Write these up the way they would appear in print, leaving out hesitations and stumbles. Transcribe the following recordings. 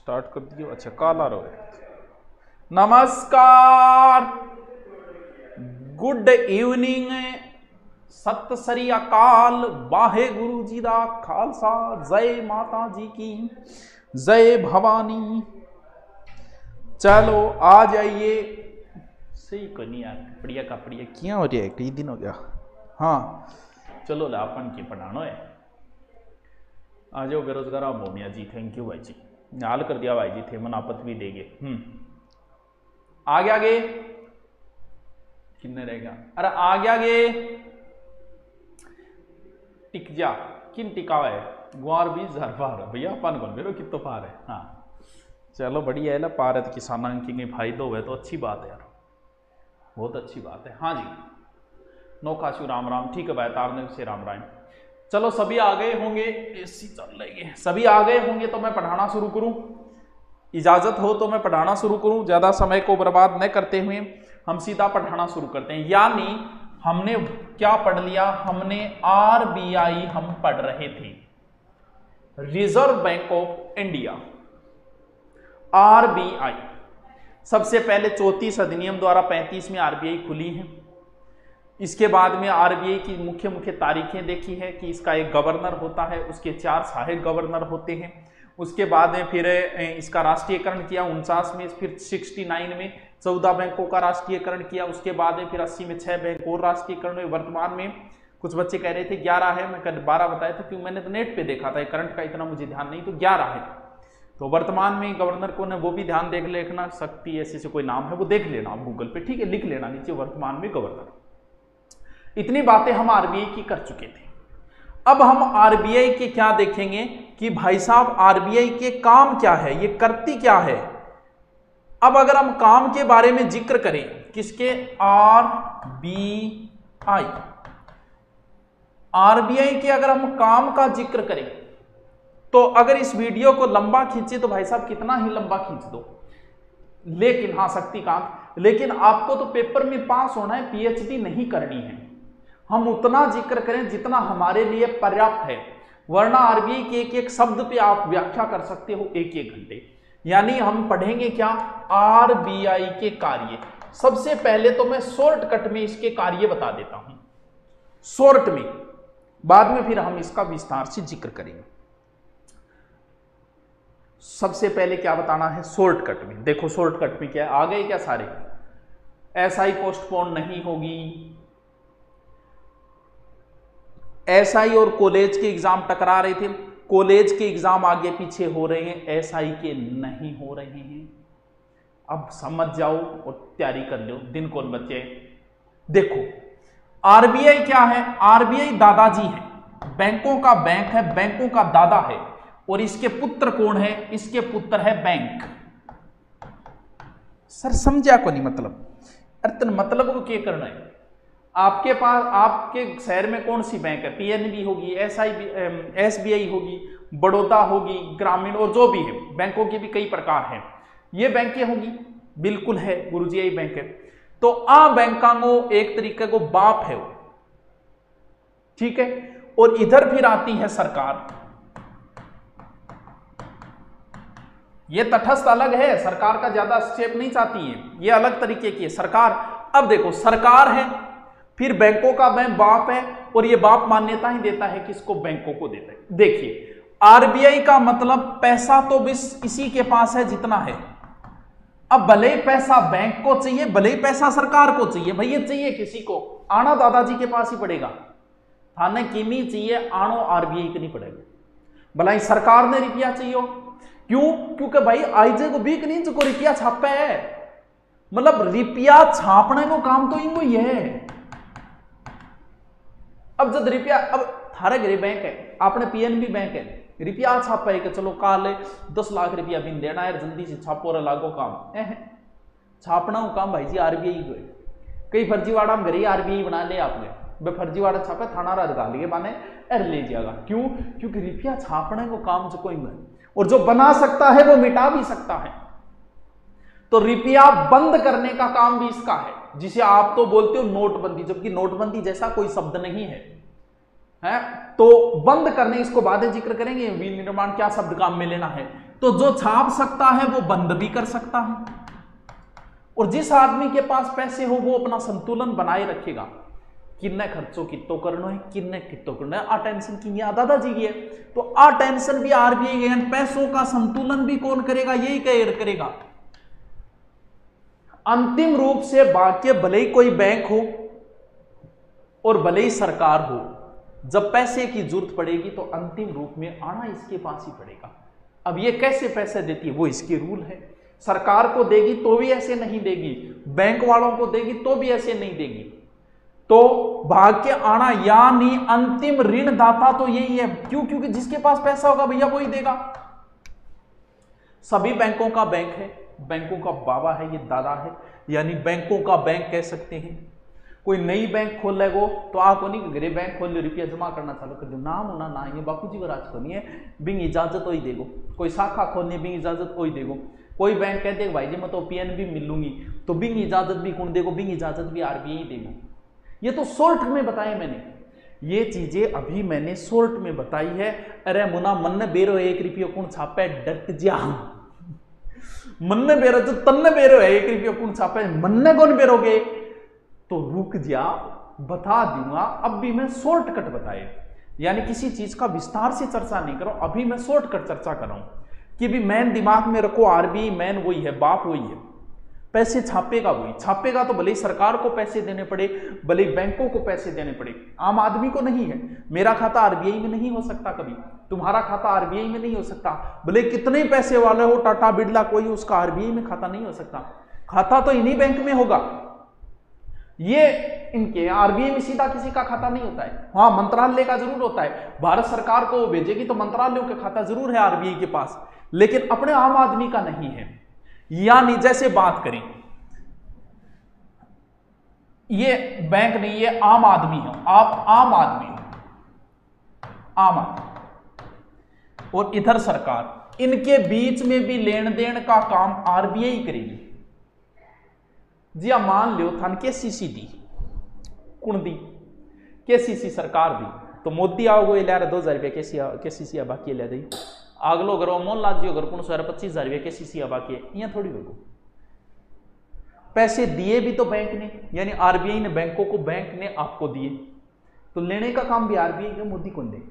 Start कर दियो। अच्छा काला रोहित, नमस्कार, गुड इवनिंग, सत श्री अकाल, वाहे गुरु जी दा खालसा, जय माता जी की जय भवानी। चलो आ जाइए। सही को नहीं यार, बढ़िया का बढ़िया क्या हो रहा है, कई दिन हो गया। हाँ चलो लापन की पढ़ानो है। आ जाओ बेरोजगार मोमिया जी, थैंक यू भाई जी, हाल कर दिया भाई जी, थे मनापत भी देंगे। आगे आगे किन्ने रहेगा, अरे आगे आगे टिक जा, किन टिकावा है गुआर 20,000 पार है भैया, अपन कौन मेरे कितो पार है। हाँ चलो बढ़िया है ना, पार है तो किसाना की फायदा हुए तो अच्छी बात है यार, बहुत अच्छी बात है। हाँ जी नौकाशु राम राम, ठीक है भाई तारने से राम राम। चलो सभी आ गए होंगे, एसी चल रही है, सभी आ गए होंगे तो मैं पढ़ाना शुरू करूं, इजाजत हो तो मैं पढ़ाना शुरू करूं, ज्यादा समय को बर्बाद न करते हुए हम सीधा पढ़ाना शुरू करते हैं। यानी हमने क्या पढ़ लिया, हमने आरबीआई हम पढ़ रहे थे, reserve bank of India, RBI. सबसे पहले 34 अधिनियम द्वारा 35 में आरबीआई खुली है। इसके बाद में आरबीआई की मुख्य मुख्य तारीखें देखी है कि इसका एक गवर्नर होता है, उसके 4 सहायक गवर्नर होते हैं। उसके बाद में फिर इसका राष्ट्रीयकरण किया 49 में, फिर 69 में 14 बैंकों का राष्ट्रीयकरण किया। उसके बाद में फिर 80 में 6 बैंक और राष्ट्रीयकरण हुए। वर्तमान में कुछ बच्चे कह रहे थे 11 है, मैं कल 12 बताया था क्योंकि मैंने तो नेट पे देखा था, करंट का इतना मुझे ध्यान नहीं, तो 11 है। तो वर्तमान में गवर्नर कौन है वो भी ध्यान देख लेना, शक्ति ऐसे से कोई नाम है वो देख लेना आप गूगल पे, ठीक है, लिख लेना नीचे वर्तमान में गवर्नर। इतनी बातें हम आरबीआई की कर चुके थे। अब हम आरबीआई के क्या देखेंगे कि भाई साहब आरबीआई के काम क्या है, ये करती क्या है। अब अगर हम काम के बारे में जिक्र करें, किसके, आरबीआई, आरबीआई के अगर हम काम का जिक्र करें तो अगर इस वीडियो को लंबा खींचे तो भाई साहब कितना ही लंबा खींच दो, लेकिन हाँ शक्तिकांत, लेकिन आपको तो पेपर में पास होना है, पीएचडी नहीं करनी है। हम उतना जिक्र करें जितना हमारे लिए पर्याप्त है, वरना आरबीआई के एक एक शब्द पे आप व्याख्या कर सकते हो 1-1 घंटे। यानी हम पढ़ेंगे क्या, आरबीआई के कार्य। सबसे पहले तो मैं शॉर्टकट में इसके कार्य बता देता हूं, शॉर्ट में, बाद में फिर हम इसका विस्तार से जिक्र करेंगे। सबसे पहले क्या बताना है शॉर्टकट में, देखो शॉर्टकट में क्या है, आ गए क्या सारे। एसआई पोस्टपोन नहीं होगी, एसआई और कॉलेज के एग्जाम टकरा रहे थे, कॉलेज के एग्जाम आगे पीछे हो रहे हैं, एसआई के नहीं हो रहे हैं। अब समझ जाओ और तैयारी कर लो, दिन कौन बचे। देखो आरबीआई क्या है, आरबीआई दादाजी है, बैंकों का बैंक है, बैंकों का दादा है, और इसके पुत्र कौन है, इसके पुत्र है बैंक। सर समझा को नहीं मतलब, अरे मतलब को क्या करना है। आपके पास आपके शहर में कौन सी बैंक है, पीएनबी होगी, एसबीआई होगी, बड़ौदा होगी, ग्रामीण, और जो भी है बैंकों के भी कई प्रकार हैं, ये बैंकें होगी, बिल्कुल है गुरुजी यही बैंक है। तो आ बैंका को एक तरीके को बाप है वो, ठीक है। और इधर फिर आती है सरकार, ये तटस्थ अलग है, सरकार का ज्यादा स्टेप नहीं चाहती है, ये अलग तरीके की है सरकार। अब देखो सरकार है, फिर बैंकों का बैंक बाप है, और ये बाप मान्यता ही देता है किसको, बैंकों को देता है। देखिए आरबीआई का मतलब पैसा तो बस इसी के पास है जितना है। अब भले ही पैसा बैंक को चाहिए, भले ही पैसा सरकार को चाहिए, भाई ये चाहिए किसी को, आना दादाजी के पास ही पड़ेगा, थाने किमी चाहिए आनो आरबीआई को नहीं पड़ेगा। भला ही सरकार ने रुपया चाहिए, क्यों, क्योंकि भाई आईजे को बीक नहीं जो रुपया छापे है, मतलब रुपया छापने को काम तो इनको ही है। अब जब रुपया, अब थारे घरे बैंक है, आपने पीएनबी बैंक है, रुपया छापा है कि चलो काल 10 लाख रुपया बिन देना है, जल्दी से छापो और लागो काम, छापना हो काम भाई जी आरबीआई को है। कई फर्जीवाड़ा में घरे आरबीआई बना ले आपने, वे फर्जीवाड़ा छापे थाना लगा लिए माने एर ले जाएगा, क्यों, क्योंकि रुपया छापने को काम जो कोई नहीं, और जो बना सकता है वो मिटा भी सकता है। तो रुपया बंद करने का काम भी इसका है, जिसे आप तो बोलते हो नोटबंदी, जबकि नोटबंदी जैसा कोई शब्द नहीं है, तो बंद करने, इसको बाद में जिक्र करेंगे, विनिर्माण क्या शब्द काम में लेना है। तो जो छाप सकता है वो बंद भी कर सकता है, और जिस आदमी के पास पैसे हो वो अपना संतुलन बनाए रखेगा। किन्ने खर्चों कितो करना है, किन्ने कितो करना है, आ टेंशन की है, दादाजी की है, तो आ टेंशन भी आरबीआई है। पैसों का संतुलन भी कौन करेगा, यही करेगा। अंतिम रूप से बाकी भले ही कोई बैंक हो और भले ही सरकार हो, जब पैसे की जरूरत पड़ेगी तो अंतिम रूप में आना इसके पास ही पड़ेगा। अब ये कैसे पैसे देती है, वो इसके रूल है। सरकार को देगी तो भी ऐसे नहीं देगी, बैंक वालों को देगी तो भी ऐसे नहीं देगी। तो भाग के आना यानी अंतिम ऋणदाता तो यही है। क्यों? क्योंकि जिसके पास पैसा होगा भैया वही देगा। सभी बैंकों का बैंक है, बैंकों का बाबा है, ये दादा है, यानी बैंकों का बैंक कह सकते हैं। कोई नई बैंक खोल लेगो तो आपको नहीं घरे बैंक खोल लो, रुपया जमा करना चालू कर दो, नाम होना ना ये बापू जी को राज खोलनी है, बिंग इजाजत वही देगो। कोई शाखा खोलनी है, बिंग इजाजत वही देगो। कोई बैंक कहते भाई जी मैं तो पीएनबी मिलूंगी, तो बिंग इजाजत भी कौन देगो, बिंग इजाजत भी आरबीआई देगो। ये तो शॉर्ट में बताया मैंने, ये चीजें अभी मैंने शॉर्ट में बताई है। अरे मुना मन बेरो 1 रुपया कौन छापे, डट जा। मन बेरो जो तन बेरो है 1 रुपया कौन छापे, मन कौन बेरोगे, तो रुक जा बता दूंगा। अब भी मैं शॉर्टकट बताए, यानी किसी चीज का विस्तार से चर्चा नहीं करो, अभी मैं शॉर्टकट चर्चा कर रहा हूं कि भी मैन दिमाग में रखो, आरबीआई मैन वही है, बाप वही है, पैसे छापेगा वही। छापेगा तो भले ही सरकार को पैसे देने पड़े, भले ही बैंकों को पैसे देने पड़े, आम आदमी को नहीं है। मेरा खाता आरबीआई में नहीं हो सकता कभी, तुम्हारा खाता आरबीआई में नहीं हो सकता, भले कितने पैसे वाले हो, टाटा बिरला कोई, उसका आरबीआई में खाता नहीं हो सकता। खाता तो इन्हीं बैंक में होगा, ये इनके आरबीआई में सीधा किसी का खाता नहीं होता है। हाँ मंत्रालय का जरूर होता है, भारत सरकार को भेजेगी तो मंत्रालयों का खाता जरूर है आरबीआई के पास, लेकिन अपने आम आदमी का नहीं है। यानी जैसे बात करें, ये बैंक नहीं, ये आम आदमी हो, आप आम आदमी हो, आम आदमी, और इधर सरकार, इनके बीच में भी लेन देन का काम आरबीआई करेगी। जी आप मान लो थान केसीसी दी, कुण दी, केसीसी सरकार दी, तो मोदी आओ ले 2000 रुपया केसीसी बाकी ले दी, अगलो घर मोहन लाल जी अगर 25,000 रुपया केसीसी बाकी है, यहाँ थोड़ी होगा। पैसे दिए भी तो बैंक ने, यानी आरबीआई ने बैंकों को, बैंक ने आपको दिए, तो लेने का काम भी आरबीआई का, मोदी कौन दे,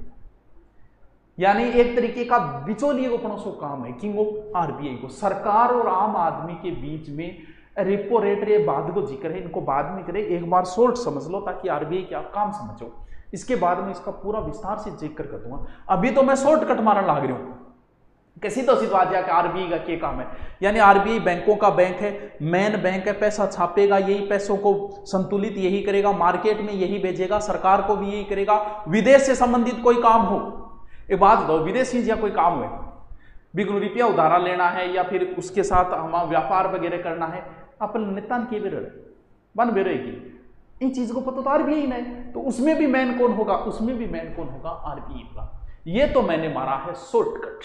यानी एक तरीके का बिचौलिए को पड़ोसो काम है कि वो आरबीआई को। सरकार और आम आदमी के बीच में रेपो रेट रे बाद को जिक्र है, इनको बाद में करे, एक बार शॉर्ट समझ लो ताकि आरबीआई क्या काम समझो, इसके बाद में इसका पूरा विस्तार से जिक्र कर दूंगा। अभी तो मैं शॉर्टकट मारने लग रही हूं कि सीधा सीधा आ जाके आरबीआई का क्या काम है। यानी आरबीआई बैंकों का बैंक है, मेन बैंक है, पैसा छापेगा, यही पैसों को संतुलित यही करेगा, मार्केट में यही भेजेगा, सरकार को भी यही करेगा। विदेश से संबंधित कोई काम हो, एक बात दो, विदेशी या कोई काम हुए, बिगुन रुपया उधारा लेना है या फिर उसके साथ हम व्यापार वगैरह करना है, अपन नितान के बेरो बन बेरो की इन चीज को पता तो आरबीआई ने, तो उसमें भी मैन कौन होगा, उसमें भी मैन कौन होगा, आरबीआई का। ये तो मैंने मारा है शॉर्टकट,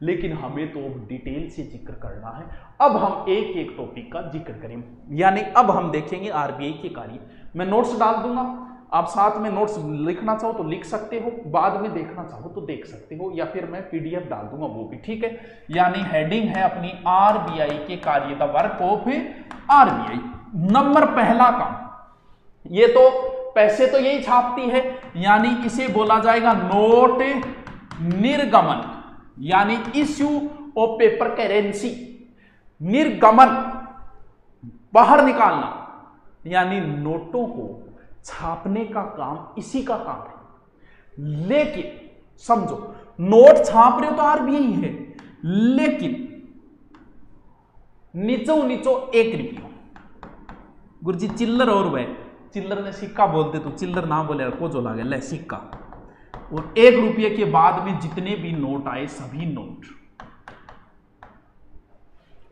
लेकिन हमें तो डिटेल से जिक्र करना है। अब हम एक एक टॉपिक का जिक्र करें, यानी अब हम देखेंगे आरबीआई के कार्य। मैं नोट्स डाल दूंगा, आप साथ में नोट्स लिखना चाहो तो लिख सकते हो, बाद में देखना चाहो तो देख सकते हो, या फिर मैं पीडीएफ डाल दूंगा वो भी ठीक है। यानी हेडिंग है अपनी आरबीआई के कार्य, the work of RBI. Number पहला काम, ये तो पैसे तो यही छापती है, यानी इसे बोला जाएगा नोट निर्गमन, यानी इश्यू ऑफ पेपर करेंसी। निर्गमन बाहर निकालना, यानी नोटों को छापने का काम इसी का काम है। लेकिन समझो, नोट छाप रहे हो तो आरबीआई है, लेकिन नीचो नीचो 1 रुपया, गुरुजी चिल्लर और वह चिल्लर ने सिक्का बोलते तो चिल्लर ना बोले को जो लागे ले सिक्का, और 1 रुपये के बाद में जितने भी नोट आए सभी नोट,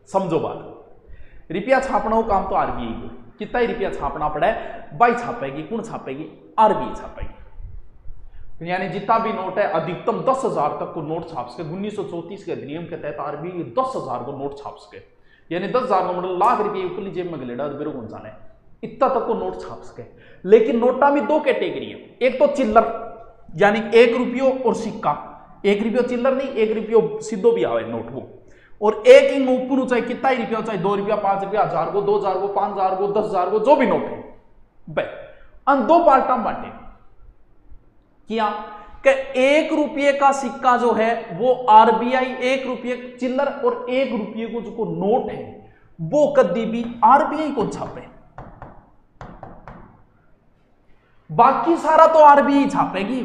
समझो बात, रुपया छापना हो काम तो आरबीआई को, कितना ही रुपया छापना पड़ा है बाई छापेगी, कौन छापेगी, आरबीआई छापेगी। यानी जितना भी नोट है अधिकतम 10,000 तक को नोट छाप सके, 1934 के अधिनियम के तहत आरबीआई 10,000 को नोट छाप सके, यानी 10,000 को मतलब लाख रुपये ऊपरली जेब में गलेडा बेरो कौन जाने, इतना तक को नोट छाप सके। लेकिन नोटा में 2 कैटेगरी है, एक तो चिल्लर यानी 1 रुपया और सिक्का, ₹1 चिल्लर नहीं, ₹1 सीधो भी आवे नोट वो। और एक इंग ऊपर चाहे कितना ही रुपया, चाहे ₹2, ₹5, 1000 को, 2000 को, 5000 को, 10,000 को, जो भी नोट है भाई, अन 2 पार्टा में बांटे किया कि ₹1 का सिक्का जो है वो आरबीआई ₹1 चिल्लर और ₹1 को जो नोट है वो कभी भी आरबीआई को छापे, बाकी सारा तो आरबीआई छापेगी।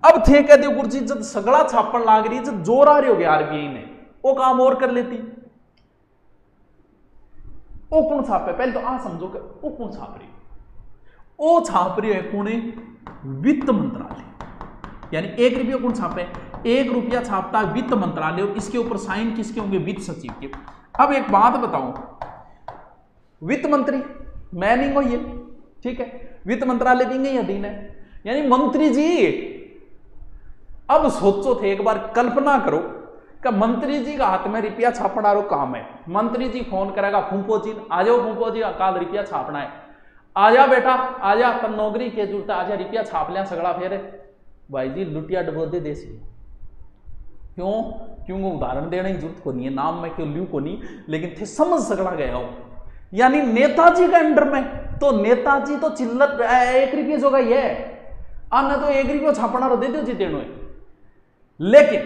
अब थे कह दो गुरजी जब सगड़ा छापन लाग रही, जब जोर आ रही हो गया आरबीआई ने, वो काम और कर लेती। वो कौन छापे, पहले तो आ समझो कि वो कौन छाप रही, वो छाप रही है कौन, वित्त मंत्रालय। यानी ₹1 कौन छापे, ₹1 छापता है वित्त मंत्रालय, और इसके ऊपर साइन किसके होंगे, वित्त सचिव के। अब एक बात बताऊं, वित्त मंत्री मैं नहीं हो ये, ठीक है, वित्त मंत्रालय भी नहीं अधीन है, यानी मंत्री जी। अब सोचो थे, एक बार कल्पना करो कि मंत्री जी का हाथ में रुपया छापना रो काम है, मंत्री जी फोन करेगा फूफो जी, आ जाओ फूफो जी, काल रुपया छापना है, आजा बेटा आजा, तब नौकरी के जरूरत, आजा रुपया छाप लिया सगड़ा। फिर भाई जी लुटिया डबोदे देसी, क्यों क्यों उदाहरण देने की जरूरत को नहीं है, नाम में क्यों लियू को नहीं, लेकिन थे समझ सगड़ा गया हो। यानी नेताजी का अंडर में, तो नेताजी तो चिल्लर ₹1 जो का ये आना, तो ₹1 छापना रो दे दो जी देनो है। लेकिन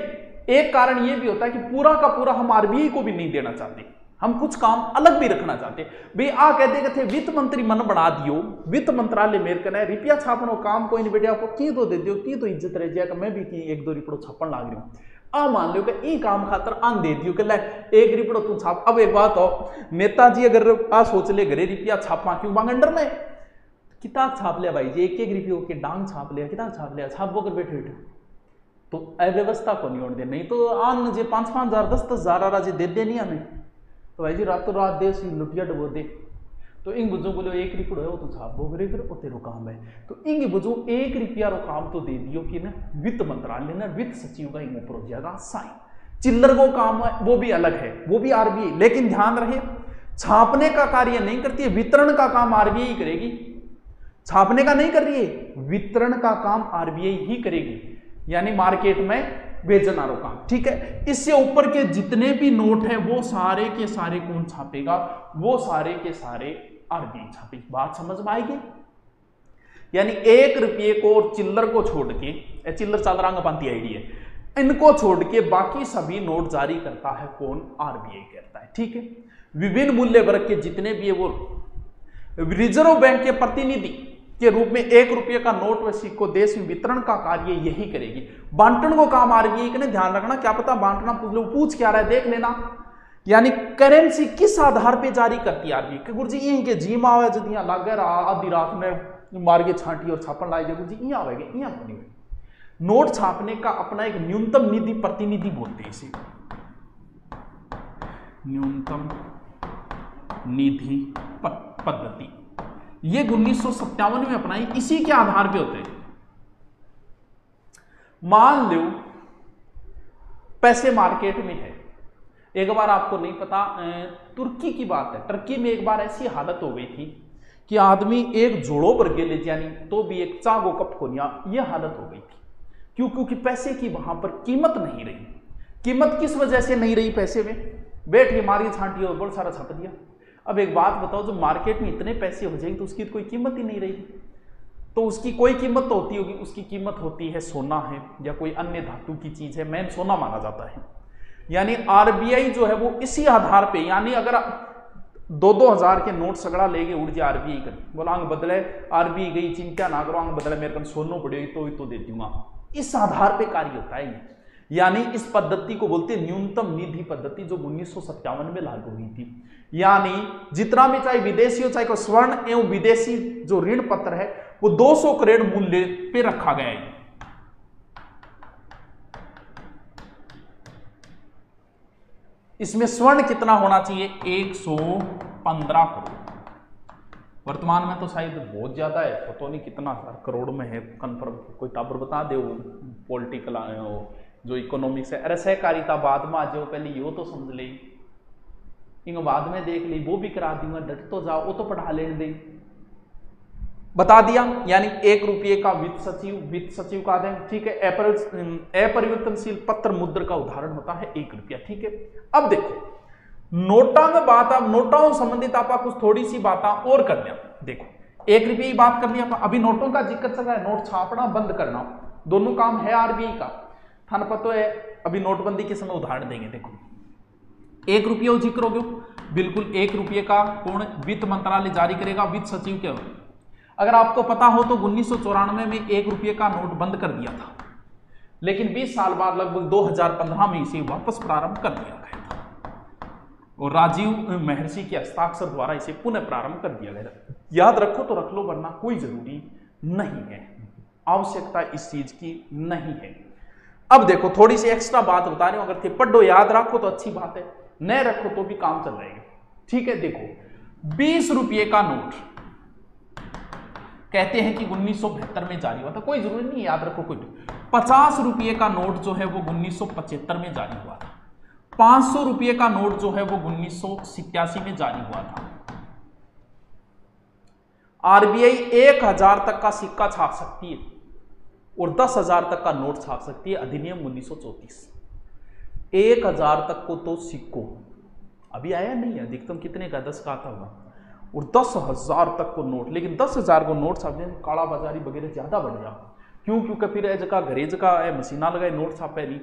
एक कारण यह भी होता है कि पूरा का पूरा हम आरबीआई को भी नहीं देना चाहते, हम कुछ काम अलग भी रखना चाहते भाई। आ कहते थे वित्त मंत्री मन बना दियो, वित्त मंत्रालय मेरे कने रुपया छापनो काम कोई नहीं, बेटा आपको की तो दे दियो, की तो इज्जत रह जाएगा, मैं भी की ₹1-2 छापन लाग रही हूं, आ मान लो कि ई काम खातर आन दे दियो कि ले ₹1 तू छाप। अब एक बात हो, नेताजी अगर आ सोच ले घरे रुपया छापा क्यों बांग अंडर में, किताब छाप लिया भाई जी, ₹1 की डांग छाप लिया, किताब छाप लिया, छाप बोकर बैठे बैठे, तो अव्यवस्था को नहीं होने दे। नहीं तो आन जे 5-5 हजार 10-10 हजार जी दे दे नहीं हमें, तो भाई जी रातों रात देश लुटिया डबो दे। तो इंग बुझो बोलो ₹1 है वो तो छाप वो फिर वो तेरो काम है, तो इंग बुझो ₹1 रो काम तो दे दियो कि ना वित्त मंत्रालय ने, वित्त सचिव का इंग ऊपर हो जाएगा साइन। चिल्लर को काम है वो भी अलग है, वो भी आरबीआई, लेकिन ध्यान रहे छापने का कार्य नहीं करती है, वितरण का काम आरबीआई करेगी, छापने का नहीं कर रही है, वितरण का काम आरबीआई ही करेगी, यानी मार्केट में बेचना रो काम, ठीक है। इससे ऊपर के जितने भी नोट है वो सारे के सारे कौन छापेगा, वो सारे के सारे आरबीआई छापेगी। बात समझ में आएगी, यानी ₹1 को और चिल्लर को छोड़ के, चिल्लर चादरांग पांती आईडी है, इनको छोड़ के बाकी सभी नोट जारी करता है कौन, आरबीआई करता है, ठीक है। विभिन्न मूल्य वर्ग के जितने भी है वो रिजर्व बैंक के प्रतिनिधि के रूप में ₹1 का नोट व सिक्को देश में वितरण का कार्य यही करेगी। बांटन को काम आरबीआई का, ध्यान रखना, क्या पता बांटना पूछ क्या रहा है देख लेना। यानी करेंसी किस आधार पे जारी करती है आरबीआई, गुरुजी यहीं के जी आवे जब यहाँ लागे आधी रात में मार के छांटी और छापन लाई जाए, गुरुजी यहाँ आवेगा, यहाँ नहीं। नोट छापने का अपना एक न्यूनतम निधि प्रतिनिधि बोलते हैं इसे, न्यूनतम निधि पद्धति, ये 1957 में अपनाई, इसी के आधार पे होते हैं। मान लो पैसे मार्केट में है, एक बार आपको नहीं पता तुर्की की बात है, टर्की में एक बार ऐसी हालत हो गई थी कि आदमी एक जोड़ो पर ले जानी तो भी एक चागो कप को नहीं, यह हालत हो गई थी। क्यों? क्योंकि पैसे की वहां पर कीमत नहीं रही। कीमत किस वजह से नहीं रही? पैसे में बैठ के मारी छांटी और बहुत सारा छाप दिया। अब एक बात बताओ, जो मार्केट में इतने पैसे हो जाएंगे तो उसकी कोई कीमत ही नहीं रहेगी, तो उसकी कोई कीमत तो होती होगी, उसकी कीमत होती है सोना है या कोई अन्य धातु की चीज है, मेन सोना माना जाता है। यानी आरबीआई जो है वो इसी आधार पे, यानी अगर 2-2 हजार के नोट सगड़ा लेके उड़ जाए आरबीआई कर, बोला अंग बदले आरबीआई गई चिंता ना करो, अंग बदले मेरे को सोनो पड़ेगी तो दे दूंगा, इस आधार पे कार्य होता है। यानी इस पद्धति को बोलते हैं न्यूनतम निधि पद्धति, जो 1957 में लागू हुई थी। यानी जितना भी चाहे विदेशी हो, चाहे कोई स्वर्ण एवं विदेशी जो ऋण पत्र है वो 200 करोड़ मूल्य पे रखा गया है। इसमें स्वर्ण कितना होना चाहिए? 115 करोड़। वर्तमान में तो शायद बहुत ज्यादा है, पता नहीं कितना करोड़ में है, कंफर्म कोई टाबर बता दे, वो पॉलिटिकल जो इकोनॉमिक्स है। अरे सहकारिता बाद में आ जाओ, पहले यो तो समझ ले, इन बाद में देख ली, वो भी करा दूंगा, डट तो जाओ, वो तो पढ़ा लेने दे। बता दिया, यानी 1 रुपये का वित्त सचिव का दें, ठीक है। अपरिवर्तनशील पत्र मुद्रा का उदाहरण होता है 1 रुपया, ठीक है। अब देखो नोटा में बात, अब नोटों संबंधित आप कुछ थोड़ी सी बात और कर लिया। देखो 1 रुपये की बात कर लिया, अभी नोटों का जिक्र चल रहा है, नोट छापना बंद करना दोनों काम है आरबीआई का, थाना पता है। अभी नोटबंदी के समय उदाहरण देंगे। देखो 1 रुपये जिक्र हो गया, बिल्कुल 1 रुपये का पूर्ण वित्त मंत्रालय जारी करेगा वित्त सचिव के। अगर आपको पता हो तो 1994 में 1 रुपये का नोट बंद कर दिया था, लेकिन 20 साल बाद लगभग 2015 में इसे वापस प्रारंभ कर दिया गया था और राजीव महर्षि के हस्ताक्षर द्वारा इसे पुनः प्रारंभ कर दिया गया था। याद रखो तो रख लो, वरना कोई जरूरी नहीं है, आवश्यकता इस चीज की नहीं है। अब देखो थोड़ी सी एक्स्ट्रा बात बता रहे हो, अगर थे पढ़ो याद रखो तो अच्छी बात है, न रखो तो भी काम चल जाएगा, ठीक है। देखो 20 रुपये का नोट कहते हैं कि 1972 में जारी हुआ था, कोई जरूरी नहीं याद रखो कोई। 50 रुपये का नोट जो है वो 1975 में जारी हुआ था। 500 रुपये का नोट जो है वो 1987 में जारी हुआ था। आरबीआई 1000 तक का सिक्का छाप सकती है और 10,000 तक का नोट छाप सकती है, अधिनियम 1934। 1000 तक को तो सिक्कों अभी आया नहीं है, अधिकतम कितने का 10 का आता होगा, और 10,000 तक को नोट, लेकिन 10,000 को नोट छापने में काला बाजारी वगैरह ज्यादा बढ़ जा। क्यों? क्योंकि फिर ए जगह घरे जगह मशीना लगाए नोट छापे नहीं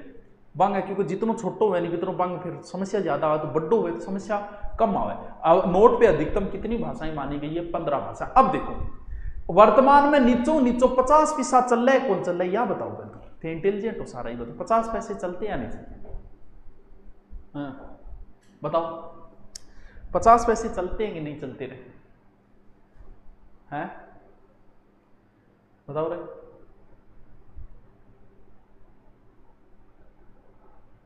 बंग है, क्योंकि जितनो छोटो हुए नहीं जितनो बंग, फिर समस्या ज्यादा आवे, तो बड्डो हुए तो समस्या कम आवे। अब नोट पे अधिकतम कितनी भाषाएं मानी गई है? 15 भाषा। अब देखो वर्तमान में नीचो 50 पैसा चल रहा है, कौन चल रहा है या बताओ बंधु, थे इंटेलिजेंट हो सारा ही बताओ, 50 पैसे चलते या नहीं चलते? हाँ बताओ 50 पैसे चलते हैं कि नहीं चलते रहे हैं? बताओ रे,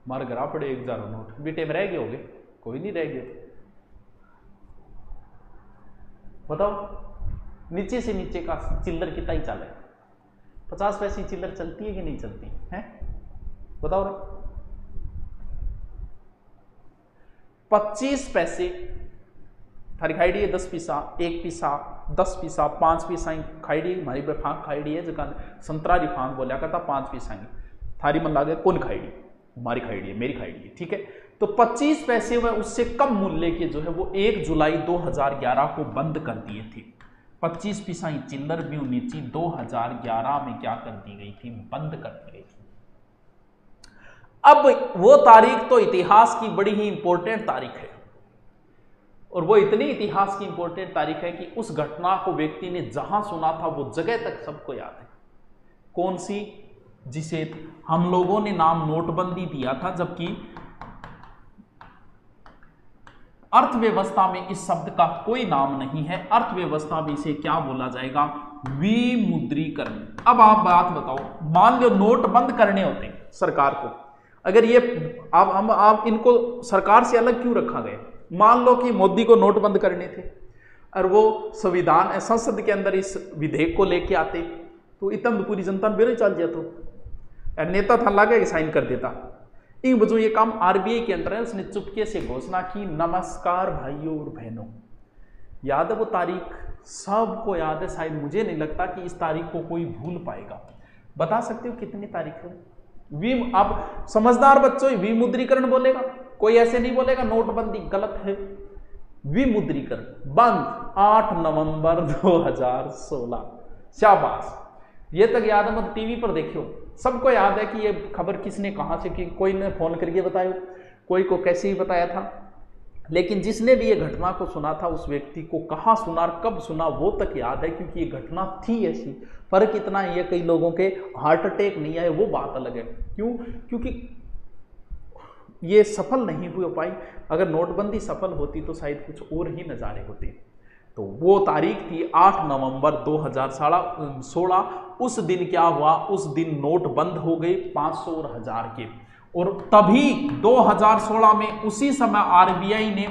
मार घरा पड़े 1000 नोट बेटे में रह गए होगे? कोई नहीं रह गए। बताओ नीचे से नीचे का चिल्लर कितना ही चले, 50 पैसे चिल्लर चलती है कि नहीं चलती है? बताओ रे। 25 पैसे थारी खाई है, 10 पैसा, 1 पैसा, 10 पैसा, 5 पैसा खाई हमारी फांक खाई है, जगह संतरारी फांक बोलिया करता 5 पैसा थारी मन लागे कौन खाई, हमारी खाई है, मेरी खाई है, ठीक है। तो 25 पैसे व उससे कम मूल्य के जो है वो 1 जुलाई 2011 को बंद कर दिए थे। 25 पैसा चिल्लर भी नीचे 2011 में क्या कर दी गई थी? बंद कर दी गई थी। अब वो तारीख तो इतिहास की बड़ी ही इंपॉर्टेंट तारीख है, और वो इतनी इतिहास की इंपॉर्टेंट तारीख है कि उस घटना को व्यक्ति ने जहां सुना था वो जगह तक सबको याद है। कौन सी? जिसे हम लोगों ने नाम नोटबंदी दिया था, जबकि अर्थव्यवस्था में इस शब्द का कोई नाम नहीं है। अर्थव्यवस्था में इसे क्या बोला जाएगा? विमुद्रीकरण। अब आप बात बताओ, मान लो नोट बंद करने होते हैं सरकार को, अगर ये आप इनको सरकार से अलग क्यों रखा गया? मान लो कि मोदी को नोट बंद करने थे और वो संविधान संसद के अंदर इस विधेयक को लेके आते, तो इतना पूरी जनता में बेरोज चल जाता, नेता था लागे कि साइन कर देता। इन वजह ये काम आरबीआई के अंदर है, उसने चुपके से घोषणा की, नमस्कार भाइयों और बहनों। याद है वो तारीख? सबको याद है, शायद मुझे नहीं लगता कि इस तारीख को कोई भूल पाएगा। बता सकते हो कितनी तारीख है? आप समझदार बच्चों विमुद्रीकरण बोलेगा, कोई ऐसे नहीं बोलेगा नोटबंदी, गलत है। विमुद्रीकरण बंद 8 नवंबर 2016। शाबाश, ये तक याद है? मत टीवी पर देखियो, सबको याद है कि ये खबर किसने कहां से की, कोई ने फोन करके बताया, कोई को कैसे ही बताया था, लेकिन जिसने भी ये घटना को सुना था उस व्यक्ति को कहां सुना और कब सुना वो तक याद है, क्योंकि ये घटना थी ऐसी। फर्क इतना ही है कई लोगों के हार्ट अटैक नहीं आए, वो बात अलग है। क्यों? क्योंकि ये सफल नहीं हो पाई। अगर नोटबंदी सफल होती तो शायद कुछ और ही नज़ारे होते। तो वो तारीख थी 8 नवंबर 2016। उस दिन क्या हुआ? उस दिन नोट बंद हो गए 500 और 1000 के, और तभी 2016 में उसी समय आरबीआई ने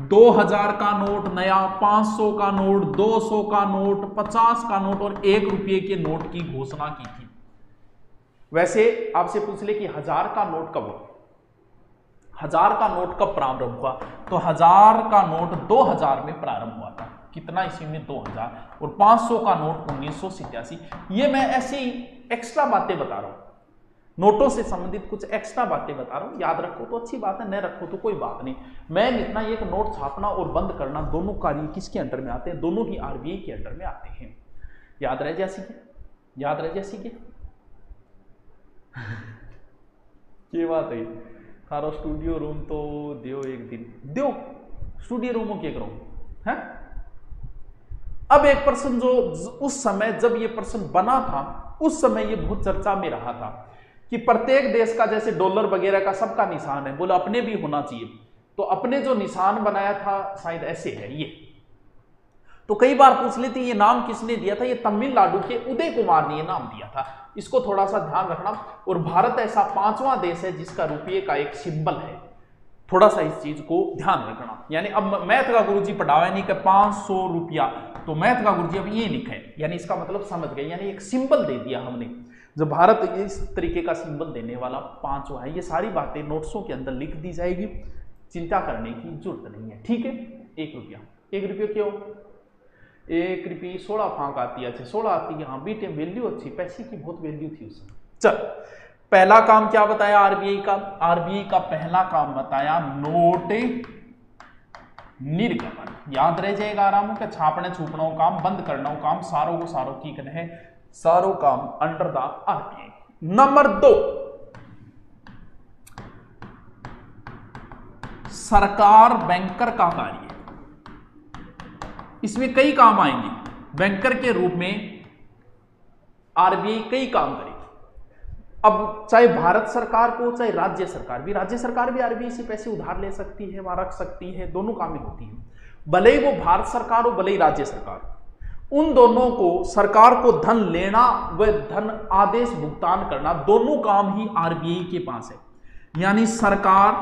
2000 का नोट नया, 500 का नोट, 200 का नोट, 50 का नोट और 1 रुपये के नोट की घोषणा की थी। वैसे आपसे पूछ ले कि 1000 का नोट कब हुआ? 1000 का नोट कब प्रारंभ हुआ? तो 1000 का नोट 2000 में प्रारंभ हुआ था। कितना ईस्वी में 2000, और 500 का नोट 1987। ये मैं ऐसे ही एक्स्ट्रा बातें बता रहा हूं, नोटों से संबंधित कुछ एक्स्ट्रा बातें बता रहा हूं। याद रखो तो अच्छी बात है, न रखो तो कोई बात नहीं। मैं इतना एक नोट छापना और बंद करना दोनों कार्य किसके अंडर में आते हैं? दोनों ही आरबीआई के अंडर में आते हैं। याद रह जैसी के, याद रह जैसी के ये बात है। थारो स्टूडियो रूम तो दियो एक दिन, दियो स्टूडियो रूमों के करो है। अब एक प्रश्न जो उस समय जब ये प्रश्न बना था, उस समय ये बहुत चर्चा में रहा था कि प्रत्येक देश का जैसे डॉलर वगैरह का सबका निशान है, बोला अपने भी होना चाहिए। तो अपने जो निशान बनाया था शायद ऐसे है ये। तो कई बार पूछ लेते ये नाम किसने दिया था? ये तमिलनाडु के उदय कुमार ने ये नाम दिया था। इसको थोड़ा सा ध्यान रखना। और भारत ऐसा 5वां देश है जिसका रुपये का एक सिंबल है। थोड़ा सा इस चीज को ध्यान रखना। यानी अब मैथ का गुरुजी पढ़ावा नहीं कि 500 रुपया, तो मैथ का गुरुजी अब ये लिखे, यानी इसका मतलब समझ गए, यानी एक सिंबल दे दिया हमने। जो भारत इस तरीके का सिंबल देने वाला 5वां है। ये सारी बातें नोट्सों के अंदर लिख दी जाएगी, चिंता करने की जरूरत नहीं है, ठीक है। 1 रुपया, 1 रुपये क्यों? 1 रुपये 16 फांक आती है, 16 आती है। हाँ बीटे वैल्यू अच्छी, पैसे की बहुत वैल्यू थी उसमें। चल, पहला काम क्या बताया आरबीआई का? आरबीआई का पहला काम बताया नोट निर्गमन। याद रह जाएगा आराम के, छापने छूपना काम, बंद करना काम, सारों को सारों की है, सारों काम अंडर द आरबीआई। नंबर 2, सरकार बैंकर का कार्य। इसमें कई काम आएंगे। बैंकर के रूप में आरबीआई कई काम करेगी। अब चाहे भारत सरकार को, चाहे राज्य सरकार भी आरबीआई से पैसे उधार ले सकती है, वहां रख सकती है, दोनों काम में होती है। भले ही वो भारत सरकार हो, भले ही राज्य सरकार, उन दोनों को, सरकार को धन लेना व धन आदेश भुगतान करना, दोनों काम ही आरबीआई के पास है। यानी सरकार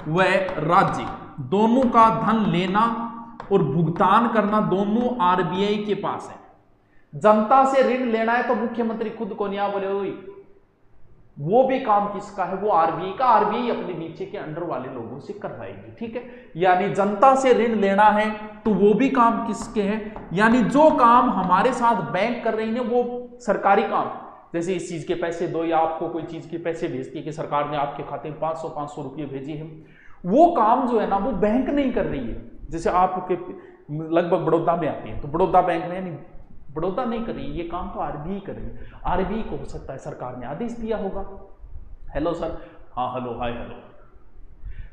व राज्य दोनों का धन लेना और भुगतान करना दोनों आरबीआई के पास है। जनता से ऋण लेना है तो मुख्यमंत्री खुद को नहीं बोले, वो भी काम किसका है? वो आरबीआई का। आरबीआई अपने नीचे के अंडर वाले लोगों से करवाएगी, ठीक है। यानी जनता से ऋण लेना है तो वो भी काम किसके हैं? यानी जो काम हमारे साथ बैंक कर रही है वो सरकारी काम, जैसे इस चीज के पैसे दो, या आपको कोई चीज के पैसे भेजती है कि सरकार ने आपके खाते में 500 रुपये भेजे हैं, वो काम जो है ना वो बैंक नहीं कर रही है। जैसे आपके लगभग बड़ौदा में आती है, तो बड़ौदा बैंक में नहीं, बड़ौदा नहीं कर रही, ये काम तो आरबीआई कर रही है। आरबीआई को हो सकता है सरकार ने आदेश दिया होगा, हेलो सर, हाँ हेलो, हाय हेलो।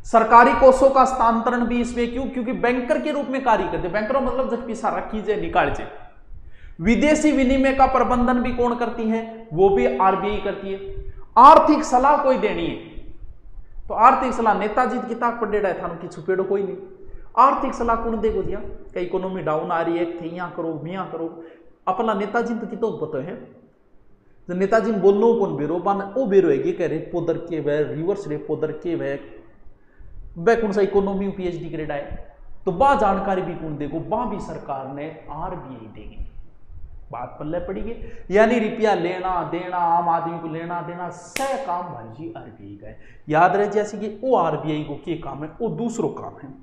सरकारी कोषों का हस्तांतरण भी इसमें क्यों? क्योंकि बैंकर के रूप में कार्य करते। बैंकरों मतलब जब पैसा रखी जाए, निकाल जाए। विदेशी विनिमय का प्रबंधन भी कौन करती है? वो भी आरबीआई करती है। आर्थिक सलाह कोई देनी है तो आर्थिक सलाह नेताजी की किताब पढ़ेड़ा है था, छुपेड़ो कोई नहीं। आर्थिक सलाह कौन देगो जिया? कई इकोनॉमी डाउन आ रही है, थे यहाँ करो, मियाँ करो। अपना नेताजी तो कितो पता है, जो नेताजी बोलनो कौन बेरो बान ओ बेरो है, ये कह रहे पोदर के वे रिवर्स रेपो दर के वे कौन सा इकोनॉमी पीएचडी ग्रेड आए, तो बा जानकारी भी कौन देगो? बा भी सरकार ने आरबीआई देगी। बात पल्ले पड़ेगी। यानी रुपया लेना देना, आम आदमी को लेना देना, सह काम भाई जी आरबीआई का है। याद रहे जैसे कि वो आरबीआई को क्या काम है? वो दूसरो काम है।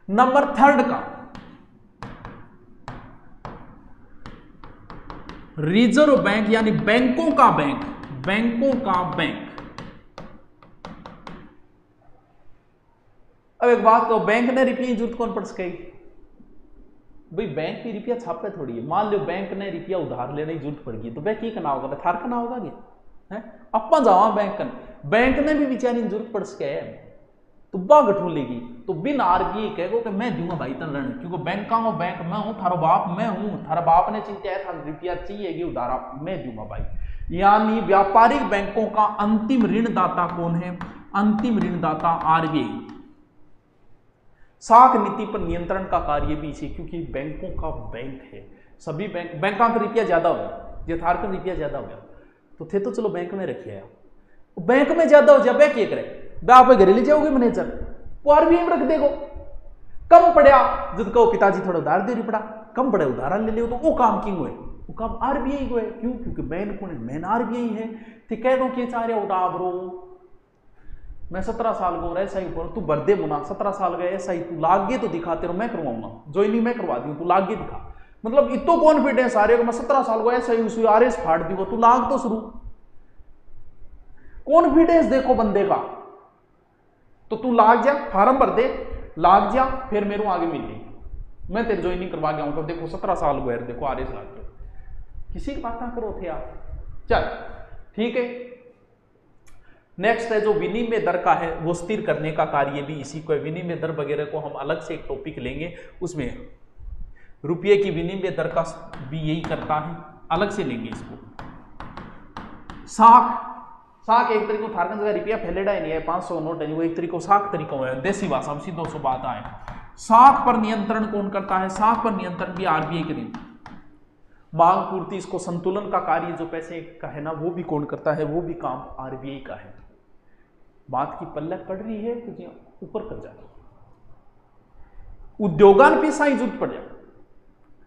नंबर 3 का रिजर्व बैंक, यानी बैंकों का बैंक, बैंकों का बैंक। अब एक बात तो, बैंक ने रुपये की जरूरत कौन पड़ सकेगी भाई? बैंक की रुपया छापे थोड़ी है। मान लो बैंक ने रुपया उधार लेने की जरूरत पड़ेगी तो बैंक करना होगा, थार करना होगा क्या है? अपा जावा बैंक कर, बैंक ने भी बेचारी जरूरत पड़ सके तो बा गठू लेगी, तो बिन आरबीआई कहेगो कि मैं दूंगा भाई तन ऋण, क्योंकि बैंक का वो बैंक मैं हूं, थारो बाप मैं हूं, थारा बाप ने चिंता है, थारा रुपया चाहिए उधार मैं दूंगा भाई। यानी व्यापारिक बैंकों का अंतिम ऋणदाता कौन है? अंतिम ऋणदाता आरबीआई। साख नीति पर नियंत्रण का कार्य भी इसे, क्योंकि बैंकों का बैंक है। सभी बैंक का रुपया ज्यादा हो गया, यथार्थ रुपया ज्यादा हो गया तो थे तो चलो बैंक में रखिए, बैंक में ज्यादा हो जाए बैंक ये करे, आप घरे ले जाओगे मैनेजर, वो आरबीआई में रख देगो। कम पड़ा जब कहो पिताजी थोड़ा उधार दे रही पड़ा, कम पड़े उधार ले लो, तो वो काम क्यों है? वो काम आरबीआई को है। क्यों? क्योंकि बैन कौन है? मैन आरबीआई है। तो कह दो क्या चाह रहे हो? मैं 17 साल का हो रहा है SI ऊपर, तू भर दे मुना 17 साल का SI, तू लाग गए तो दिखाते रहो, मैं करवाऊंगा, ज्वाइनिंग मैं करवा दी, तू लाग गए दिखा। मतलब इतो कॉन्फिडेंस आ रहा है मैं 17 साल को SI उस RS फाड़ दी, तू लाग तो शुरू, कॉन्फिडेंस देखो बंदे का। तो तू लाग जा, फार्म भर दे, लाग जा, फिर मेरे को आगे मिल गई, मैं तेरे ज्वाइनिंग करवा गया हूं, देखो 17 साल हुए, देखो RS लाग गए। किसी की बात ना करो थे आप। चल ठीक है, नेक्स्ट है जो विनिमय दर का है, वो स्थिर करने का कार्य भी इसी को है। विनिमय दर वगैरह को हम अलग से एक टॉपिक लेंगे, उसमें रुपये की विनिमय दर का भी यही करता है, अलग से लेंगे इसको। साख एक तरीको थारगंज का रुपया फैलेडा ही नहीं है, 500 नोट है, वो एक तरीको साख तरीका है, देसी भाषा में सीधो सो बात आए। साख पर नियंत्रण कौन करता है? साख पर नियंत्रण भी RBI के दिन। मांग पूर्ति, इसको संतुलन का कार्य जो पैसे का है ना, वो भी कौन करता है? वो भी काम RBI का है। बात की पल्लक पड़ रही है तो ऊपर कर जाए। उद्योगान पे साई जरूरत पड़ जाए,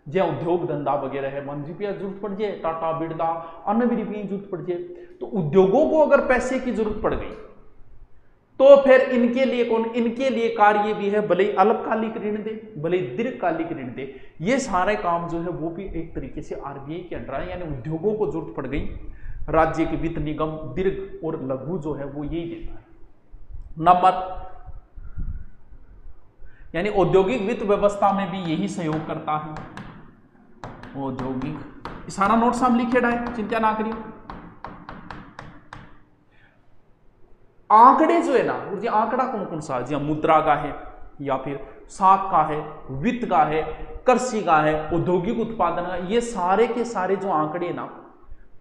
जो उद्योग धंधा वगैरह है, मन रुपया जरूरत पड़ जाए, टाटा बिरला अन्य भी रुपये जरूरत पड़ जाए। तो उद्योगों को अगर पैसे की जरूरत पड़ गई तो फिर इनके लिए कौन? इनके लिए कार्य भी है, भले ही अल्पकालिक ऋण दे, भले ही दीर्घकालिक ऋण दे, ये सारे काम जो है वो भी एक तरीके से RBI के अंडर है। यानी उद्योगों को जरूरत पड़ गई, राज्य के वित्त निगम दीर्घ और लघु जो है वो यही देता है। नंबर, यानी औद्योगिक वित्त व्यवस्था में भी यही सहयोग करता है। औद्योगिक सारा नोट साम लिखे डाए, चिंता ना करिए। आंकड़े जो है ना, ये आंकड़ा कौन कौन सा? जी मुद्रा का है, या फिर साख का है, वित्त का है, कृषि का है, औद्योगिक उत्पादन का, ये सारे के सारे जो आंकड़े ना,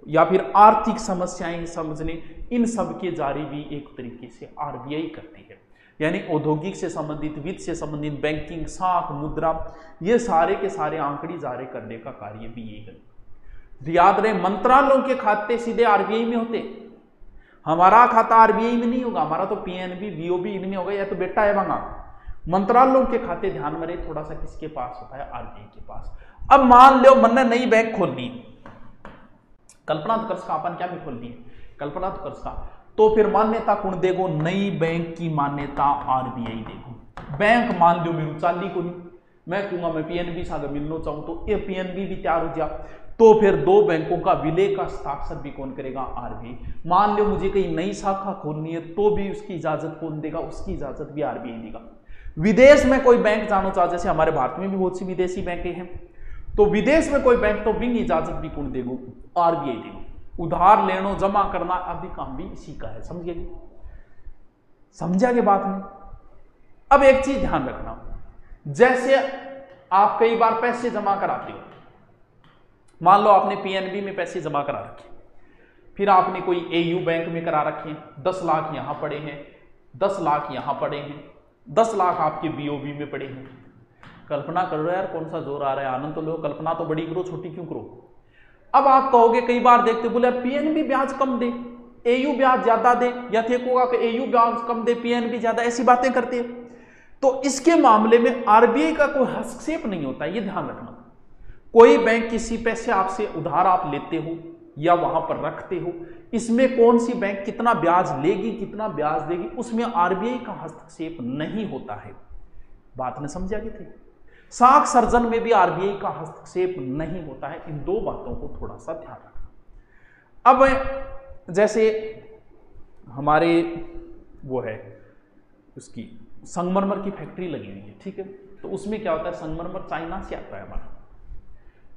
या फिर आर्थिक समस्याएं समझने, इन सब के जारी भी एक तरीके से RBI करती है। यानी औद्योगिक से संबंधित, वित्त से संबंधित, बैंकिंग, साख, मुद्रा, ये सारे के सारे आंकड़े जारी करने का कार्य भी यही है। याद रहे, मंत्रालयों के खाते सीधे RBI में होते, हमारा खाता RBI में नहीं होगा, हमारा तो PNB, BOB इनमें होगा, या तो बेटा है वहां। मंत्रालयों के खाते ध्यान में रहे थोड़ा सा, किसके पास होता है? RBI के पास। अब मान लो मन ने नई बैंक खोलनी, कल्पना तो कर, अपन क्या भी खोलनी है, कल्पना तो कर, तो फिर मान्यता कौन देगो? नई बैंक की मान्यता RBI देगो। बैंक मान लो मेरू चाली को नहीं, मैं कहूंगा मैं PNB से अगर मिलना चाहूं तो ये PNB भी तैयार हो जा, तो फिर दो बैंकों का विलय का हस्ताक्षर भी कौन करेगा? RBI। मान लो मुझे कहीं नई शाखा खोलनी है तो भी उसकी इजाजत कौन देगा? उसकी इजाजत भी RBI देगा। विदेश में कोई बैंक जानो चाहे, जैसे हमारे भारत में भी बहुत सी विदेशी बैंकें हैं, तो विदेश में कोई बैंक तो बिंग इजाजत भी कौन देगो? RBI देगो। उधार लेना, जमा करना आदि काम भी इसी का है। समझिएगी, समझा के बात नहीं। अब एक चीज ध्यान रखना, जैसे आप कई बार पैसे जमा कराते हो, मान लो आपने PNB में पैसे जमा करा रखे, फिर आपने कोई AU बैंक में करा रखे हैं, 10 लाख यहां पड़े हैं, 10 लाख यहां पड़े हैं, 10 लाख आपके BOB में पड़े हैं। कल्पना करो यार, कौन सा जोर आ रहा है? आनंद तो लो, कल्पना तो बड़ी करो, छोटी क्यों करो? अब आप कहोगे, कई बार देखते बोले PNB ब्याज कम दे, AU ब्याज ज्यादा दे, या थे होगा कि AU ब्याज कम दे, PNB ज्यादा, ऐसी बातें करते हैं। तो इसके मामले में RBI का कोई हस्तक्षेप नहीं होता, ये ध्यान रखना। कोई बैंक किसी पैसे आपसे उधार आप लेते हो या वहां पर रखते हो, इसमें कौन सी बैंक कितना ब्याज लेगी, कितना ब्याज देगी, उसमें RBI का हस्तक्षेप नहीं होता है। बात ने समझा कि थे? साख सर्जन में भी RBI का हस्तक्षेप नहीं होता है। इन दो बातों को थोड़ा सा ध्यान रखना। अब जैसे हमारे वो है, उसकी संगमरमर की फैक्ट्री लगी हुई है, ठीक है, तो उसमें क्या होता है, संगमरमर चाइना से आता है हमारा,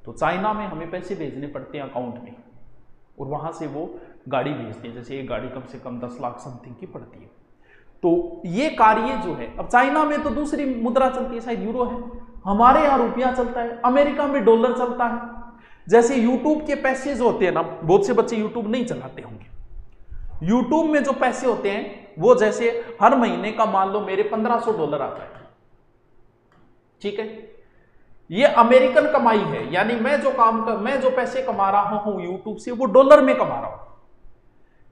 तो चाइना में हमें पैसे भेजने पड़ते हैं अकाउंट में, और वहां से वो गाड़ी भेजते हैं। जैसे एक गाड़ी कम से कम 10 लाख समथिंग की पड़ती है। तो ये कार्य जो है, अब चाइना में तो दूसरी मुद्रा चलती है, शायद यूरो है, हमारे यहाँ रुपया चलता है, अमेरिका में डॉलर चलता है। जैसे यूट्यूब के पैसे जो होते हैं ना, बहुत से बच्चे यूट्यूब नहीं चलाते होंगे, यूट्यूब में जो पैसे होते हैं वो जैसे हर महीने का मान लो मेरे $1500 आता है, ठीक है, ये अमेरिकन कमाई है, यानी मैं जो पैसे कमा रहा हूं यूट्यूब से, वो डॉलर में कमा रहा हूं,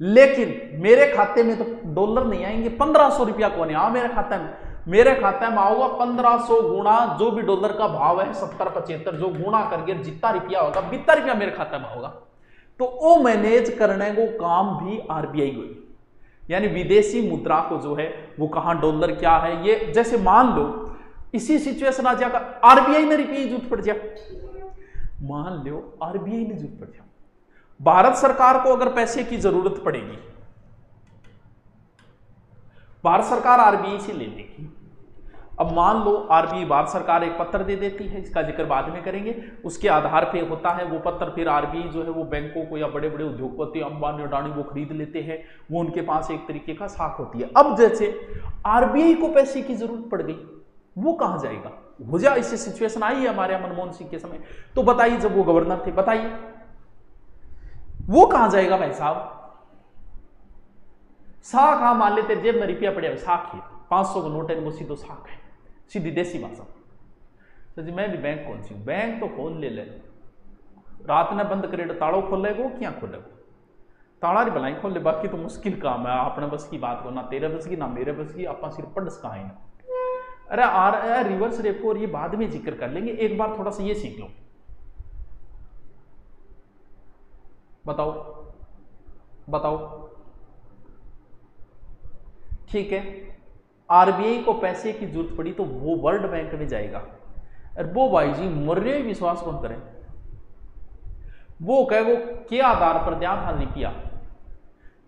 लेकिन मेरे खाते में तो डॉलर नहीं आएंगे। 1500 रुपया कौन है? मेरे खाते में आओगा 1500 गुणा जो भी डॉलर का भाव है 70-75, जो गुणा करके जितना रुपया होगा 20 रुपया मेरे खाते में होगा। तो वो मैनेज करने को काम भी RBI को। यानी विदेशी मुद्रा को जो है वो कहां डॉलर क्या है ये, जैसे मान लो इसी सिचुएशन आ जाएगा, आरबीआई में रुपये की जरूरत पड़ जाए, मान लो आरबीआई में जरूरत पड़ जाए, भारत सरकार को अगर पैसे की जरूरत पड़ेगी, भारत सरकार आरबीआई से ले लेगी। अब मान लो आरबीआई, भारत सरकार एक पत्र दे देती है, इसका जिक्र बाद में करेंगे, उसके आधार पे होता है वो पत्र, फिर आरबीआई जो है वो बैंकों को या बड़े बड़े उद्योगपति अंबानी अडानी वो खरीद लेते हैं, वो उनके पास एक तरीके का साख होती है। अब जैसे आरबीआई को पैसे की जरूरत पड़ गई, वो कहां जाएगा, हो जाए ऐसी सिचुएशन आई है हमारे यहाँ मनमोहन सिंह के समय, तो बताइए जब वो गवर्नर थे, बताइए वो कहां जाएगा भाई साहब, साख, हाँ मान लेते जेब में रुपया पड़े, साख है 500 का नोट है वो सीधो साख है, सीधी देसी भाषा। तो जी मैं भी बैंक कौन सी हूं, बैंक तो खोल ले, रात ने बंद करे ताड़ो खोलेगो क्या खोलेगो, ताड़ा री भलाई खोल ले, बाकी तो मुश्किल काम है, अपने बस की बात को, ना तेरे बस की ना मेरे बस की, आप सिर्फ पढ़ सका है ना। अरे रिवर्स रेपो और ये बाद में जिक्र कर लेंगे, एक बार थोड़ा सा ये सीख लो। बताओ बताओ, ठीक है, आरबीआई को पैसे की जरूरत पड़ी तो वो वर्ल्ड बैंक में जाएगा, अरे वो भाई जी मर्रे विश्वास कौन करे, वो कहे वो के आधार पर दिया था रुपया,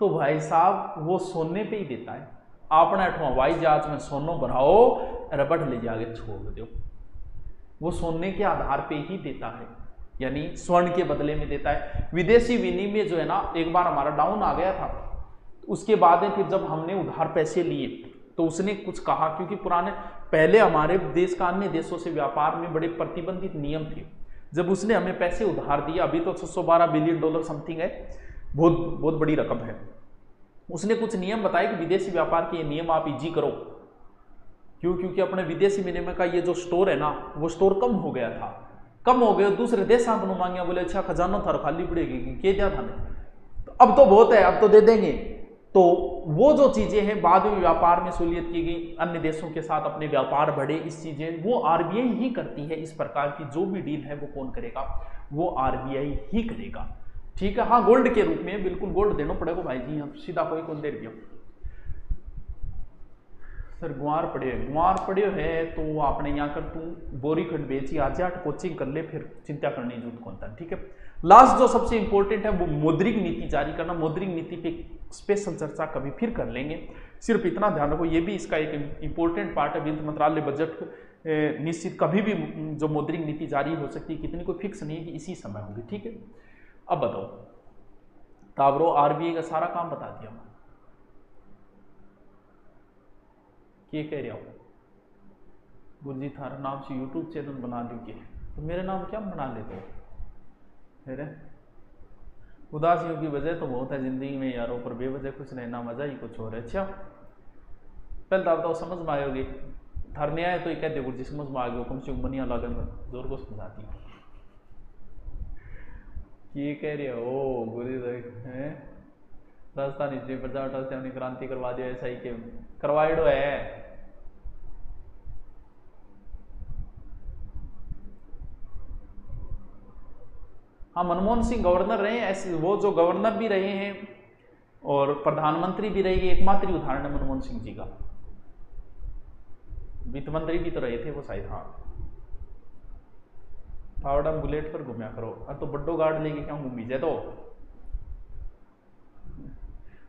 तो भाई साहब वो सोने पे ही देता है, आपने अठवा हवाई जहाज में सोनो भराओ रबड़ ले जाके छोड़ दो, वो सोने के आधार पे ही देता है, यानी स्वर्ण के बदले में देता है। विदेशी विनिमय जो है ना, एक बार हमारा डाउन आ गया था, उसके बाद में फिर जब हमने उधार पैसे लिए तो उसने कुछ कहा, क्योंकि पुराने पहले हमारे देश का अन्य देशों से व्यापार में बड़े प्रतिबंधित नियम थे, जब उसने हमें पैसे उधार दिए, अभी तो 612 बिलियन डॉलर समथिंग है, बहुत बहुत बड़ी रकम है, उसने कुछ नियम बताए कि विदेशी व्यापार के ये नियम आप इजी करो, क्यों, क्योंकि अपने विदेशी विनिमय का ये जो स्टोर है ना, वो स्टोर कम हो गया था, कम हो गया, दूसरे देश को मांगिया, बोले अच्छा खजाना था खाली पड़ेगी के दिया था, तो अब तो बहुत है, अब तो दे देंगे, तो वो जो चीजें हैं बाद में व्यापार में सहूलियत की गई, अन्य देशों के साथ अपने व्यापार बढ़े, इस चीजें वो आरबीआई ही करती है, इस प्रकार की जो भी डील है वो कौन करेगा, वो आरबीआई ही करेगा, ठीक है। हाँ गोल्ड के रूप में, बिल्कुल गोल्ड देना पड़ेगा भाई जी, हम सीधा कोई कौन दे रही सर, गुआर पड़े है तो आपने यहाँ कर तू बोरी खंड बेची, आज 8 कोचिंग कर ले, फिर चिंता करने की जरूरत कौन था, ठीक है। लास्ट जो सबसे इंपॉर्टेंट है वो मौद्रिक नीति जारी करना, मौद्रिक नीति पे स्पेशल चर्चा कभी फिर कर लेंगे, सिर्फ इतना ध्यान रखो, ये भी इसका एक इंपॉर्टेंट पार्ट है, वित्त मंत्रालय बजट निश्चित कभी भी जो मौद्रिक नीति जारी हो सकती है, कितनी कोई फिक्स नहीं है कि इसी समय होगी, ठीक है। अब बताओ ताबरो आरबीआई का सारा काम बता दिया, क्या कह रहा हूँ, गुरजी थारा नाम से यूट्यूब चैनल बना लीजिए, तो मेरे नाम क्या बना लेते हो, फिर उदासियों की वजह तो बहुत है जिंदगी में यारों, पर बेवजह कुछ रहना मजा ही कुछ और है। अच्छा पहले तो आप तो समझ में आयोगे, थरने आए तो ये कहते गुरजी समझ में आ गए, कम से कम बनिया लागन जोर को समझाती, ये कह रहे हो गुरजी है राजस्थान हिस्ट्री प्रजा ने क्रांति करवा दिया, ऐसा ही के करवाइडो है। हाँ मनमोहन सिंह गवर्नर रहे हैं, ऐसे वो जो गवर्नर भी रहे हैं और प्रधानमंत्री भी रहे, एकमात्र उदाहरण है मनमोहन सिंह जी का, वित्त मंत्री भी तो रहे थे वो शायद, हाँ फावड़ा बुलेट पर घूमया करो, अब तो बड्डो गार्ड लेके क्या घूमी जाए, तो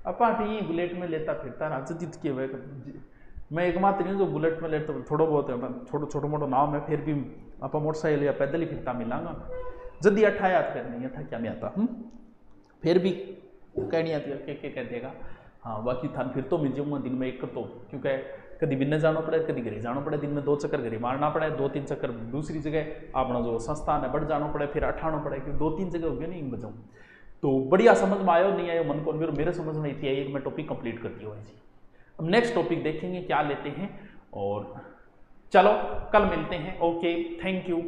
अपा ठीक बुलेट में लेता फिरता ना के हुए, मैं एकमात्र नहीं जो बुलेट में लेता, थोड़ा बहुत है, छोटा मोटा नाम है, फिर भी आप मोटरसाइकिल या पैदल ही फिरता मिलांगा, जल्दी अठा याद कर नहीं था क्या मैं आता, फिर भी कहनी आती है के कह देगा, हाँ बाकी थान फिर तो मिल जाऊंगा दिन में एक तो, क्योंकि कभी बिन्ने जाना पड़े, कभी घरे जाना पड़े, दिन में 2 चक्कर घरे मारना पड़े, 2-3 चक्कर दूसरी जगह अपना जो संस्थान है बढ़ जाना पड़े, फिर अठाना पड़े, क्योंकि 2-3 जगह हो गया नहीं बजाऊँ, तो बढ़िया समझ में आयो नहीं आयो मन को, मेरे समझ में इतनी आई, मैं टॉपिक कंप्लीट कर दिया जी। अब नेक्स्ट टॉपिक देखेंगे क्या लेते हैं, और चलो कल मिलते हैं, ओके थैंक यू।